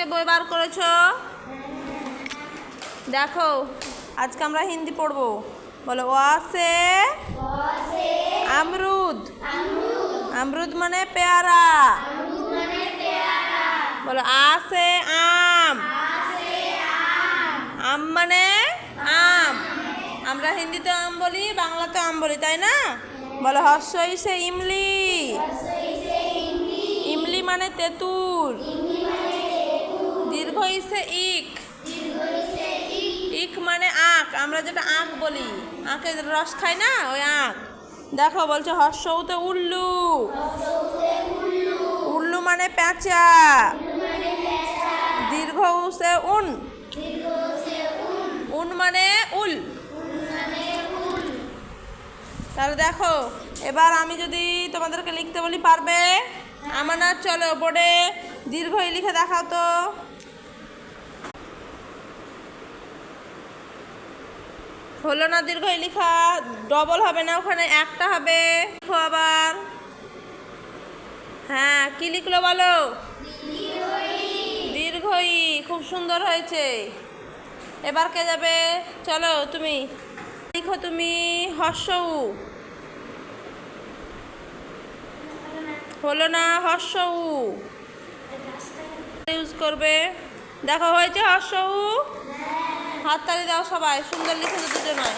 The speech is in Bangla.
থেকে বই বার করেছো? দেখো আজকে আমরা হিন্দি পড়বো। বলো ওয়া সে আমরুদ। আমরুদ মানে পেয়ারা। বলো আ সে আম। আম মানে আম। আমরা হিন্দিতে আম বলি, বাংলাতে আম বলি, তাই না? বলো হর্ষই সে ইমলি। ইমলি মানে তেঁতুল। দীর্ঘই সে ইক। ইক মানে আখ। আমরা যেটা আখ বলি, আখের রস খাই না, ওই আখ। দেখো বলছে হর্ষউতে উল্লু। উল্লু মানে পেঁচা। দীর্ঘ সে উন। উন মানে উল। তাহলে দেখো এবার আমি যদি তোমাদেরকে লিখতে বলি, পারবে? আমার না, চলো বোর্ডে দীর্ঘই লিখে দেখাও তো। হলো না দীর্ঘই লিখা? ডবল হবে না, ওখানে একটা হবে। লিখো আবার। হ্যাঁ, কি লিখলো বলো? দীর্ঘই। খুব সুন্দর হয়েছে। এবার কে যাবে? চলো তুমি লিখো। তুমি হর্ষউ। হলো না, হর্ষউ ইউজ করবে। দেখো হয়েছে হর্ষউ। হাততালি দাও সবাই, সুন্দর লিখেছো দুজনায়।